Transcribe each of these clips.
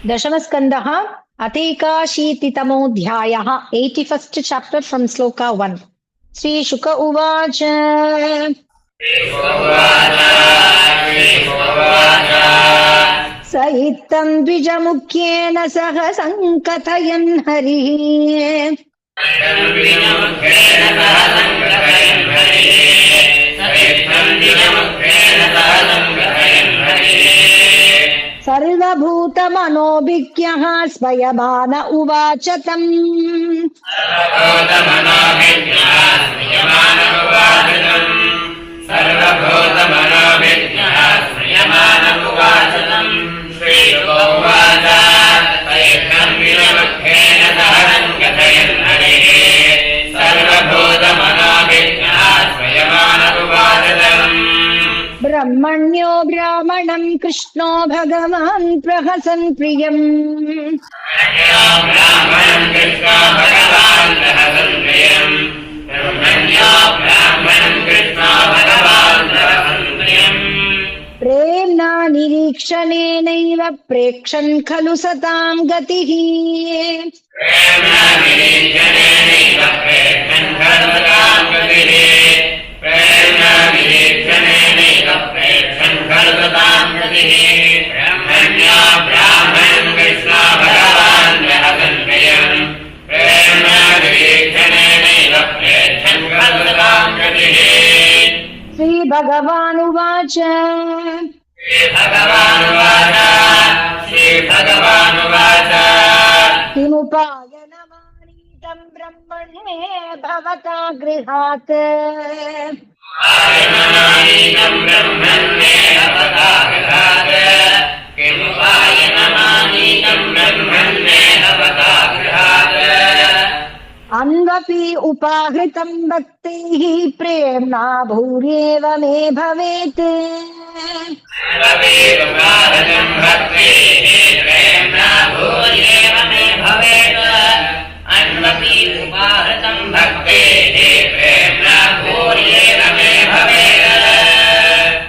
दशमस्कन्धः अथैकाशीतितमोऽध्यायः 81st chapter from श्लोका 1. श्रीशुक उवाच स इत्थं द्विजमुख्येन सह सङ्कथयन् हरिः सर्वभूतमनोभिज्ञः स्वयमान उवाच तम् ब्रह्मण्यो ब्राह्मणं कृष्णो भगवान् प्रहसन् प्रियम् प्रेम्णा निरीक्षणेनैव प्रेक्षन् खलु सतां गतिः श्रीभगवानुवाच किमुपायनमानीतं ब्रह्मणे भवता गृहात् अन्वपि उपाहृतं भक्तैः प्रेम्णा भूर्येव मे भवेत्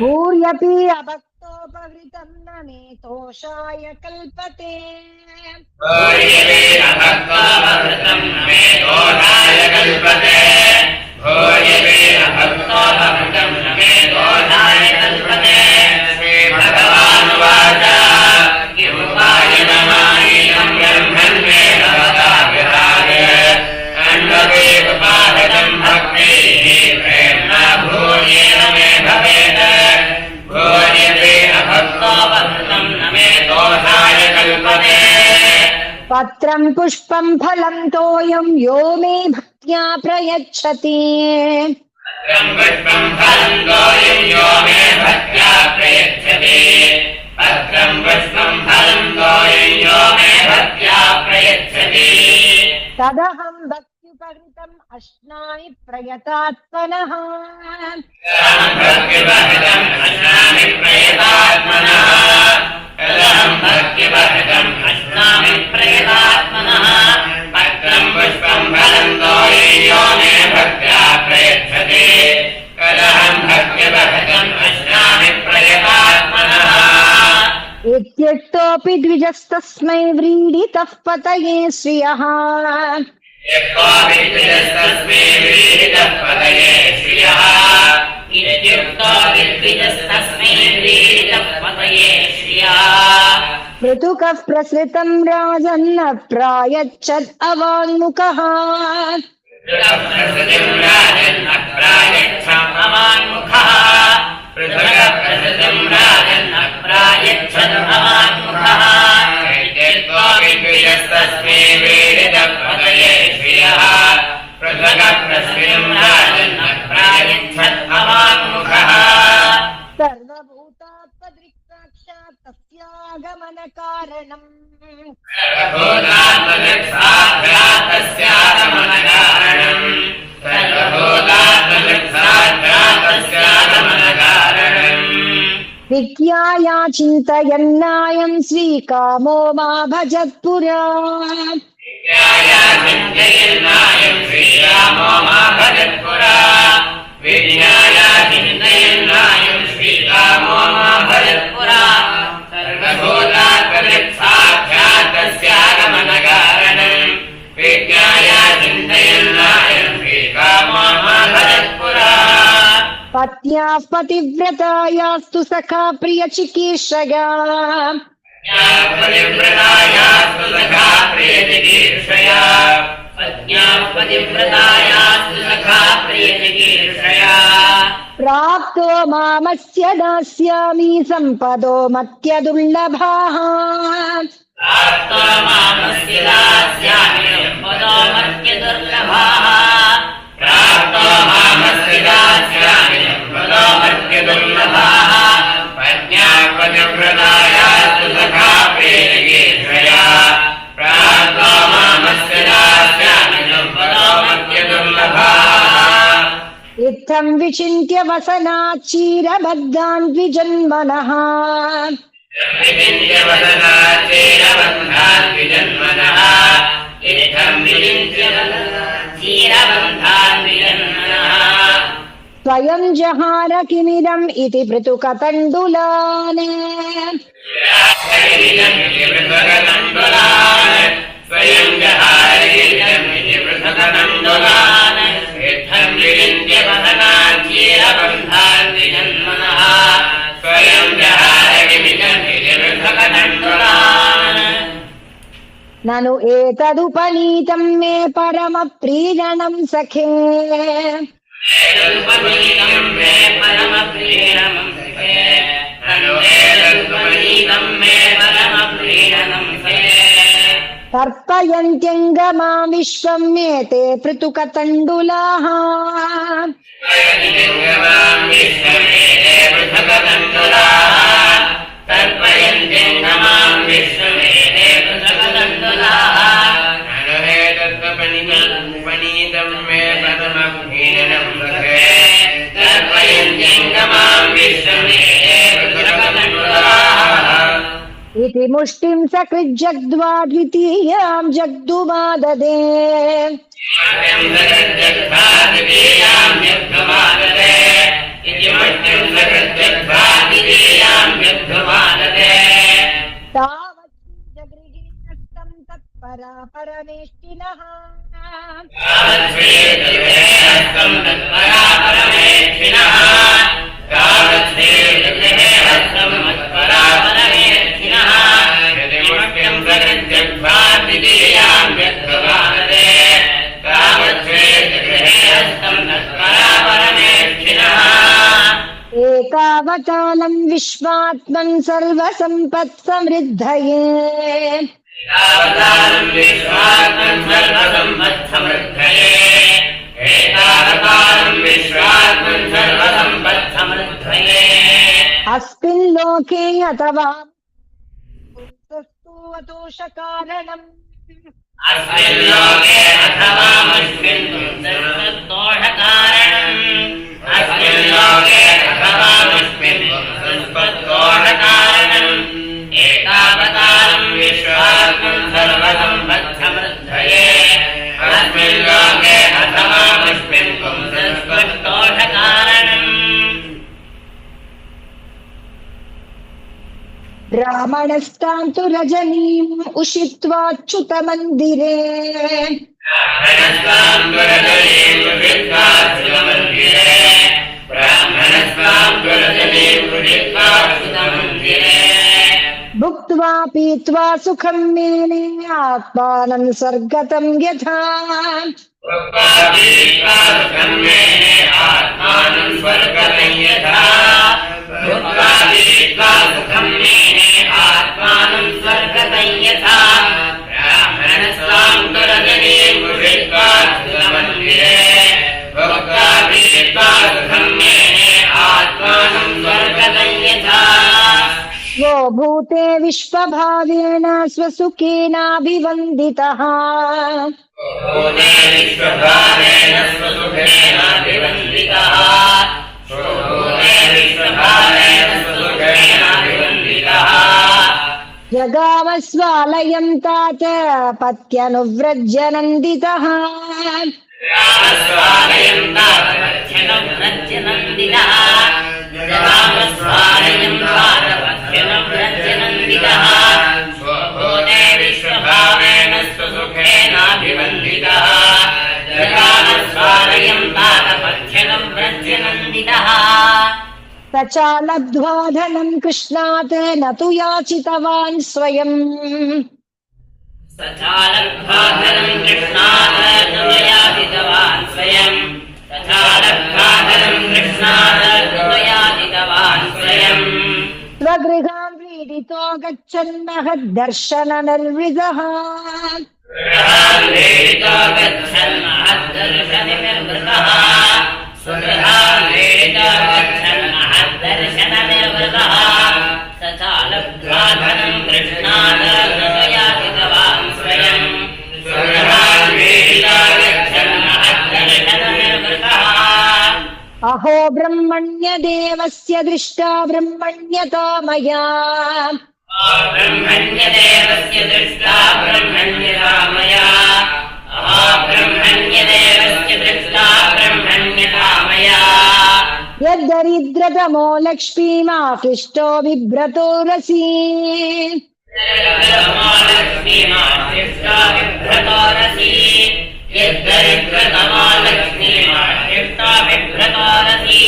भूर्यपि अभक्तोपहृतं न मे तोषाय कल्पते पत्रं पुष्पं फलं तोयं यो मे भक्त्या प्रयच्छति तदहं भक्त्युपहृतम् अश्नामि प्रयतात्मनः इत्युक्तोऽपि द्विजस्तस्मै व्रीडितः पतये श्रियः पृथुकः प्रसृतं राजन् प्रायच्छद् अवाङ्मुखः सर्वभूतात्मदृक्साक्षात् तस्यागमन कारणम् विद्याया चिन्तयन्नायं श्रीकामो मा भजत्पुरा सर्वभूतात्मदृक्साक्षात् पत्न्याः पतिव्रतायास्तु सखा प्रियचिकीर्षया पतिव्रतायास्तु सखा प्रियचिकीर्षया पतिव्रतायास्तु सखा प्रियचिकीर्षया प्राप्तो मामस्य दास्यामि सम्पदो मत्यदुर्लभाः प्राप्तो मामस्य दास्यामि सम्पदो मत्यदुर्लभाः प्राप्तो मामस्य दास्यामि सम्पदो मत्यदुर्लभाः पत्न्याः पतिव्रतायास्तु सखा प्रियचिकीर्षया प्राप्तो मामस्य दास्यामि सम्पदो मत्यदुर्लभाः इत्थं विचिन्त्य वसनात् क्षीरबद्धान् द्विजन्मनः स्वयं जहार किमिदम् इति पृथुकतण्डुलान् स्वयं जहार किमिदम् इति पृथुकतण्डुलान् इत्थं विचिन्त्य वसनात् क्षीरबद्धान् द्विजन्मनः स्वयं जहार किमिदम् इति पृथुकतण्डुलान् ननु एतदुपनीतं मे परमप्रीणनं सखे एतदुपनीतं मे परमप्रीणनं सखे ननु एतदुपनीतं मे परमप्रीणनं सखे तर्पयन्त्यङ्गमां विश्वं मे ते पृथुकतण्डुलाः इति मुष्टिं सकृज्जग्ध्वा द्वितीयां जग्धुमाददे तावत् जगृहीतस्तं तत्परा परमेष्टिनः एतावतालं विश्वात्मन् सर्वसम्पत्समृद्धये अस्मिन् लोके अथवा दोषकारणम् अस्मिन् लोके अथवा मुष्मिन् दोषकारणम् अस्मिन् लोके अथवा मुष्मिन् दोषकारणम् एतावतालं विश्वात्मन् सर्वसम्पत्समृद्धये अस्मिन् लोके अथवा मुष्मिन् दोषकारणम् ब्राह्मणस्तां तु रजनीम् उषित्वाच्युतमन्दिरे भुक्त्वा पीत्वा सुखं मेने आत्मानं स्वर्गतं यथा स्वो भूते विश्वभावेन स्वसुखेनाभिवन्दितः जगावस्वालयं तात पत्यनुव्रज्य नन्दितः स्वभूते स च लब्ध्वा धनं कृष्णात् न तु याचितवान् स्वयम् तथा लब्ध्वा धनं कृष्णात् न याचितवान् स्वयम् तथा लब्ध्वा धनं कृष्णात् न याचितवान् स्वयम् स्वगृहां क्रीडितो गच्छन् महद्दर्शन निर्विजः गृहान् क्रीडितो गच्छन् महद्दर्शननिर्वृतः स्वगृहान् क्रीडितो गच्छन् महद्दर्शननिर्वृतः तथा लब्ध्वा धनं कृष्णात् न याचितवान् स्वयम् स्वगृहान् क्रीडितो गच्छन् महद्दर्शननिर्वृतः अहो ब्रह्मण्यदेवस्य दृष्टा ब्रह्मण्यता मया ब्रह्मण्यदेवस्य दृष्टा ब्रह्मण्यता मया ब्रह्मण्यदेवस्य दृष्टा ब्रह्मण्यता मया यद्दरिद्रतमो लक्ष्मीमाकृष्टो बिभ्रतो रसि लक्ष्मीमाकृष्टो बिभ्रतो रसि यद्दरिद्रतमो लक्ष्मीमाकृष्टो बिभ्रतो रसि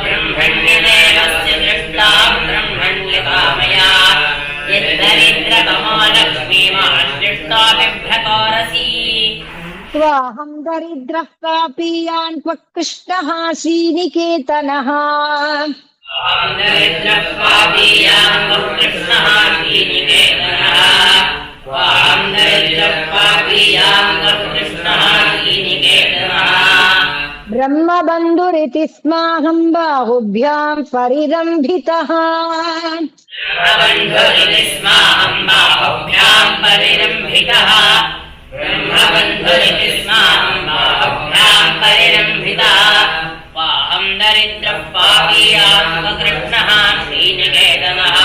ब्रह्मण्यदेवस्य दृष्टा ब्रह्मण्यता मया यद्दरिद्रतमो लक्ष्मीमाकृष्टो बिभ्रतो रसि त्वाहं दरिद्रः पापीयान् क्व कृष्णः श्रीनिकेतनः अहं दरिद्रः पापीयान् क्व कृष्णः श्रीनिकेतनः अहं दरिद्रः पापीयान् क्व कृष्णः श्रीनिकेतनः ब्रह्मबन्धुरिति स्माहं बाहुभ्यां परिरम्भितः ब्रह्मबन्धुरिति स्माहं बाहुभ्यां परिरम्भितः ब्रह्मबन्धुरिति स्माहं बाहुभ्यां परिरम्भितः वाहं दरिद्रः पापीयान् क्व कृष्णः श्रीनिकेतनः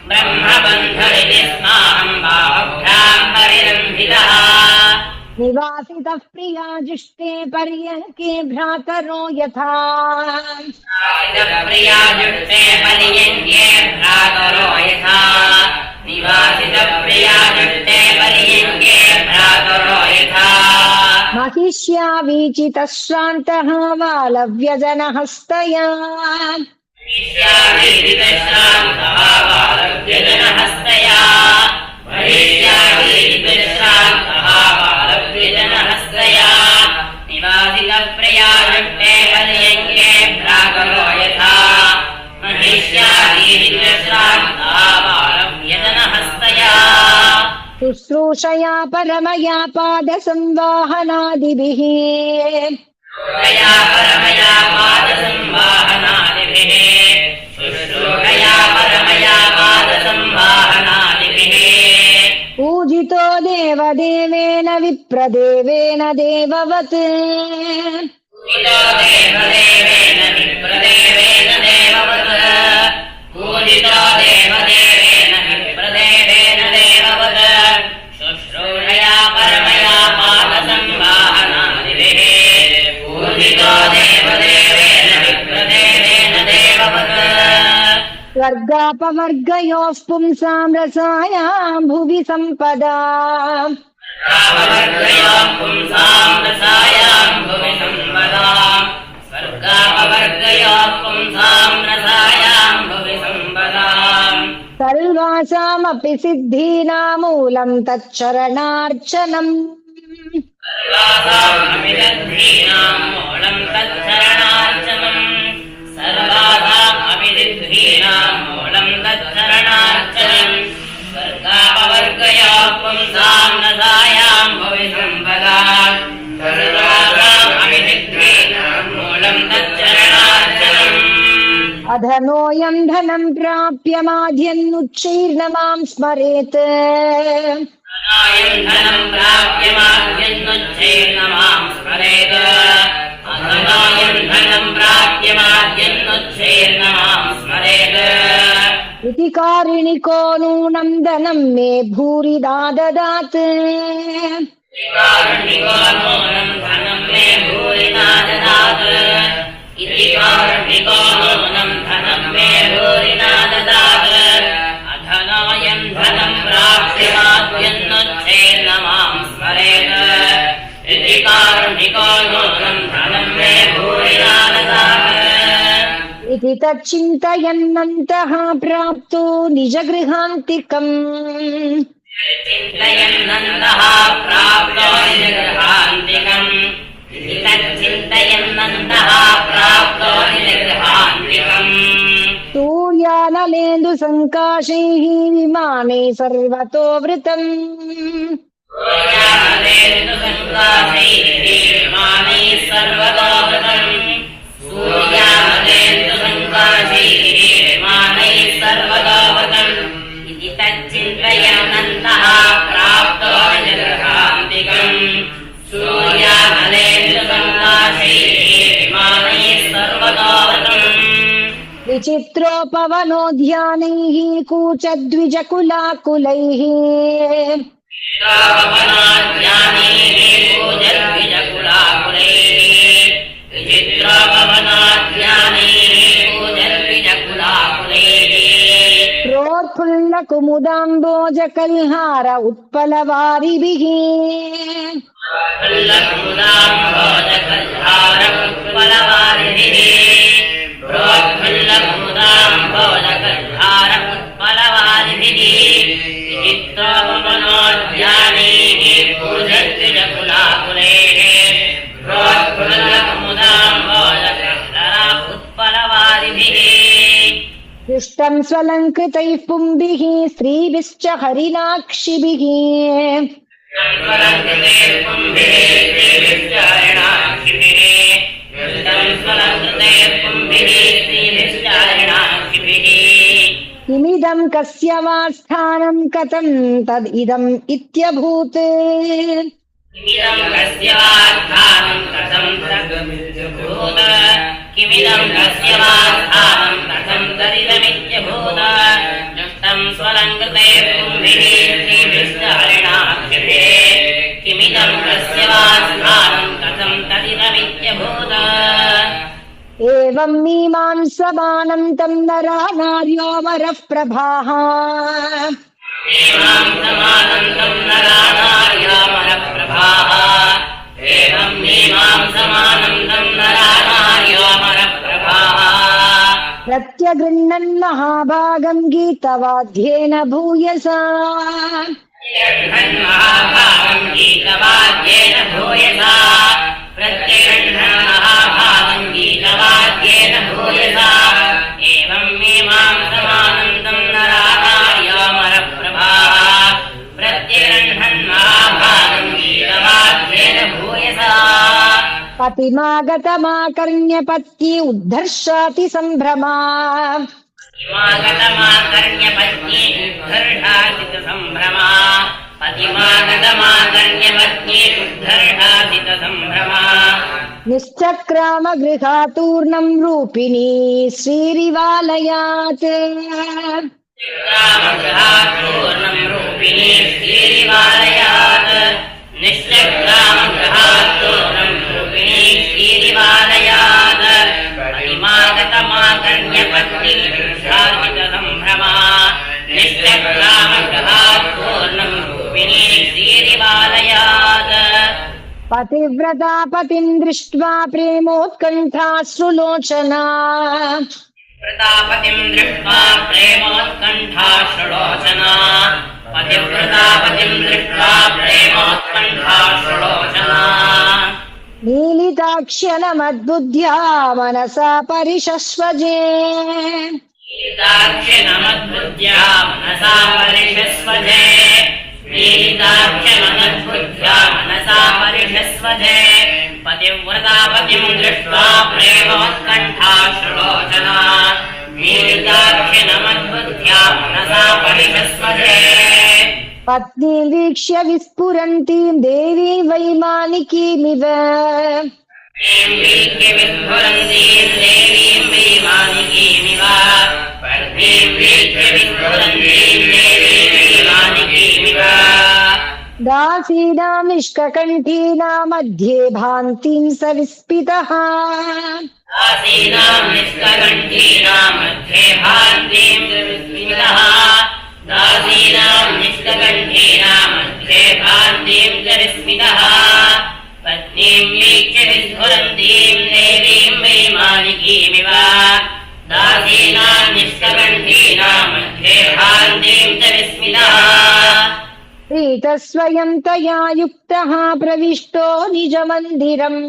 ब्रह्मबन्धुरिति स्माहं बाहुभ्यां परिरम्भितः निवासितः प्रिया जुष्टे पर्यङ्के भ्रातरो यथा प्रिया जुष्टे पर्यङ्के भ्रातरो यथा निवासितप्रिया जुष्टे पर्यङ्के भ्रातरो यथा महिष्या वीचितः श्रान्तः वालव्यजनहस्तया महिष्यावीरितश्रान्तः बालव्यजनहस्तया निवासितप्रिया जुष्टे पर्यङ्के भ्रातरो यथा महिष्यावीरितश्रान्तः बालव्यजनहस्तया शुश्रूषया परमया पादसंवाहनादिभिः शुश्रूषया परमया पादसंवाहनादिभिः शुश्रूषया परमया पादसंवाहनादिभिः पूजितो देवदेवेन विप्रदेवेन देववत् पूजितो देवदेवेन विप्रदेवेन देववत् पूजितो देवदेवेन विप्रदेवेन देववत् शुश्रूषया परमया पादसंवाहनादिभिः पूजितो देवदेवेन विप्रदेवेन देववत् स्वर्गापवर्गयोः पुंसां रसायां भुवि सम्पदा स्वर्गापवर्गयोः पुंसां रसायां भुवि सम्पदा स्वर्गापवर्गयोः पुंसां रसायां भुवि सम्पदा सर्वासामपि सिद्धीनामूलं तच्चरणार्चनम् सर्वासामपि सिद्धीनां मूलं तच्चरणार्चनम् सर्वासामपि सिद्धीनां मूलं तच्चरणार्चनम् स्वर्गापवर्गयोः पुंसां रसायां भुवि सम्पदा सर्वासामपि सिद्धीनां मूलं तच्चरणार्चनम् अधनोऽयं धनं प्राप्य माध्यन्नुच्चैर्नमां स्मरेत् अनायं धनं प्राप्य माध्यन्नुच्चैर्नमां स्मरेत् अनायं धनं प्राप्य माध्यन्नुच्चैर्नमां स्मरेत् इति कारिणिको नूनं धनं मे भूरिदा ददात् कारुणिको नूनं धनं मे भूरिदा ददात् इति कारुणिको नूनं धनं मे भूरिदा ददात् अधनायं धनं प्राप्य माध्यन्नुच्चैर्नमां स्मरेत् इति कारुणिको नूनं धनं मे भूरिदा ददात् इति तच्चिन्तयन्नन्तः प्राप्तो निजगृहान्तिकम् चिन्तयन्नन्तः प्राप्तो निजगृहान्तिकम् चिन्तयन्नन्तः प्राप्तो निजगृहान्तिकम् सूर्यानलेन्दुसङ्काशैः विमानैः सर्वतो वृतम् इति तच्चिन्तयन्नन्तः प्राप्तो निजगृहान्तिकम् सूर्यानलेन्दुसङ्काशैः विमानैः सर्वतोवतम् विचित्रोपवनोद्यानैः कूचद्विजकुलाकुलैः प्रोत्फुल्लकुमुदाम्बोजकल्हार उत्पलवारिभिः हृष्टं स्वलङ्कृतैः पुंभिः स्त्रीभिश्च हरिणाक्षिभिः किमिदं कस्य वा स्थानं कथं तदिदम् इत्यभूत् किमिदं कस्य वा स्थानं कथं तदिदमित्यभूत् किमिदं कस्य वा स्थानं कथं तदिदमित्यभूत् दृष्टं स्वलङ्कृते पुंभिः स्त्रीभिश्च हरिणाक्षिभिः किमिदं कस्य वा स्थानं कथं तदिदमित्यभूत् एवं मीमांसमानं तं नरा नार्यो वरः प्रभाः एवं समानन्दं नरानार्यामरप्रभाः एवं मीमांसमानन्दं नरानार्यामरप्रभाः प्रत्यगृह्णन् महाभागं गीतवाद्येन भूयसा महाभागं गीतवाद्येन भूयसा प्रत्यगृह्णन् महाभागं गीतवाद्येन भूयसा एवं मीमांसमानन्दं नरानार्यामरप्रभाः प्रत्यगृह्णन् महाभागं गीतवाद्येन भूयसा पतिमागतमाकर्ण्य पत्नी उद्धर्षाति सम्भ्रमा पतिमागतमाकर्ण्यपत्नी उद्धर्षासितसम्भ्रमा पतिमागतमाकर्ण्यपत्नी उद्धर्षासितसम्भ्रमा निश्चक्राम गृहातूर्णं रूपिणी श्रीरिवालयात् ग्रामगृहात्पूर्णं रूपिणी श्रीरिवालयात् निश्चक्रामगृहात्पूर्णं रूपिणी श्रीरिवालयात् पतिमागतमाकर्ण्यपत्नी उद्धर्षासितसम्भ्रमा निश्चक्रामगृहात्पूर्णं रूपिणी श्रीरिवालयात् पतिव्रता पतिं दृष्ट्वा प्रेमोत्कण्ठाश्रुलोचना प्रतापतिं दृष्ट्वा प्रेमोत्कण्ठाश्रुलोचना पतिव्रतापतिं दृष्ट्वा प्रेमोत्कण्ठाश्रुलोचना नीलिताक्ष्यनमद्बुद्ध्या मनसा परिशस्वजे नीलिताक्ष्यनमद्बुद्ध्या मनसा परिशस्वजे नीलिताक्ष्यनमद्बुद्ध्या मनसा परिशस्वजे पतिव्रतापतिं दृष्ट्वा प्रेमोत्कण्ठाश्रुलोचना नीलिताक्ष्यनमद्बुद्ध्या मनसा परिशस्वजे पत्नीं वीक्ष्य विस्फुरन्तीं देवीं वैमानिकीमिव दासीनां निष्ककण्ठीनां मध्ये भान्तिं सविस्मितः दासीनां निष्ककण्ठीनां मध्ये भान्तिं सविस्मितः दासीनां निष्ककण्ठीनां मध्ये भान्तिं सविस्मितः पत्नीं वीक्ष्य विस्फुरन्तीं देवीं वैमानिकीमिव दासीनां निष्ककण्ठीनां मध्ये भान्तिं च विस्मितः प्रीतस्वयं तया युक्तः प्रविष्टो निजमन्दिरम्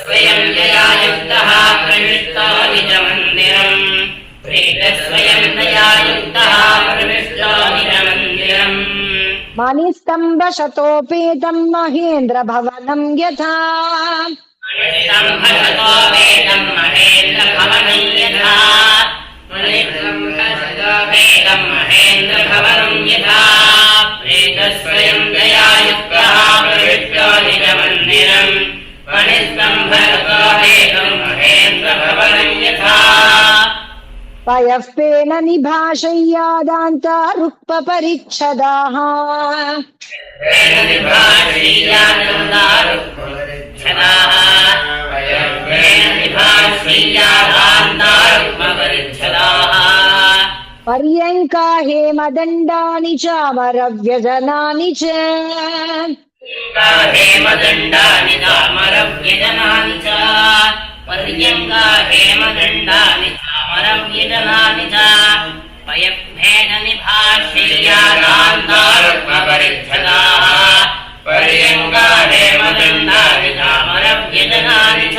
स्वयं तया युक्तः प्रविष्टो निजमन्दिरम् प्रीतस्वयं तया युक्तः प्रविष्टो निजमन्दिरम् मणिस्तम्भशतोपेतं महेन्द्र भवनं यथा मणिस्तम्भशतोपेतं महेन्द्र भवनं यथा मणिस्तम्भशतोपेतं महेन्द्र भवनं यथा प्रीतस्वयं तया युक्तः प्रविष्टो निजमन्दिरम् मणिस्तम्भशतोपेतं महेन्द्र भवनं यथा पयःपेन निभाषय्यादान्ता रुक्पपरिच्छदाः पर्यङ्का हेमदण्डानि च अमरव्यजनानि च हेमदण्डानि चामरव्यजनानि च पर्यङ्का हेमदण्डानि चामरव्यजनानि च पयःपेन निभाषय्यादान्तारुक्मपरिच्छदाः पर्यङ्का हेमदण्डानि चामरव्यजनानि च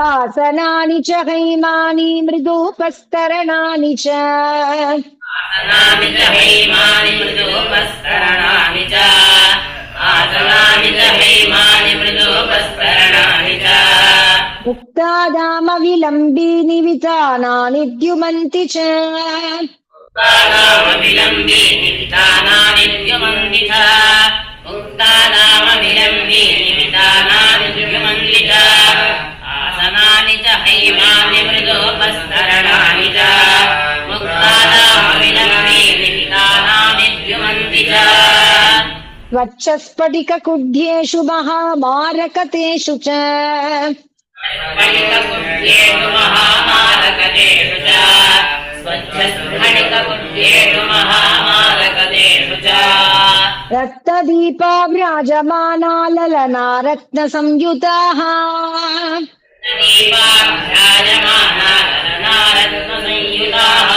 आसनानि च हैमानि मृदुपस्तरणानि च आसनानि च हैमानि मृदुपस्तरणानि च आसनानि च हैमानि मृदुपस्तरणानि च मुक्तादामविलम्बीनि वितानानि द्युमन्ति च मुक्तानामविलम्बीनि वितानानि द्युमन्ति च मुक्तानामविलम्बीनि वितानानि द्युमन्ति च आसनानि च हैमानि मृदुपस्तरणानि च मुक्तानामविलम्बीनि वितानानि द्युमन्ति च स्वच्छस्फटिककुड्येषु महामारकतेषु च स्फटिककुड्येषु महामारकतेषु च स्वच्छस्फटिककुड्येषु महामारकतेषु च रक्तदीपा व्राजमाना ललना रत्नसंयुताः दीपाभ्राजमाना ललना रत्नसंयुताः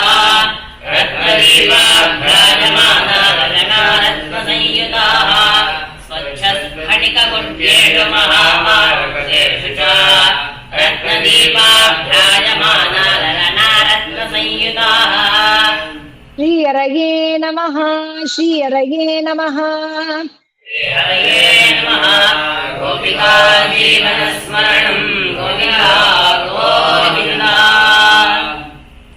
रत्नदीपाभ्राजमाना ललना रत्नसंयुताः स्वच्छस्फटिककुड्येषु महामारकतेषु च रत्नदीपाभ्राजमाना ललना रत्नसंयुताः श्रीहरये नमः श्रीहरये नमः हरये नमः गोपिका जीवनस्मरणं गोपिका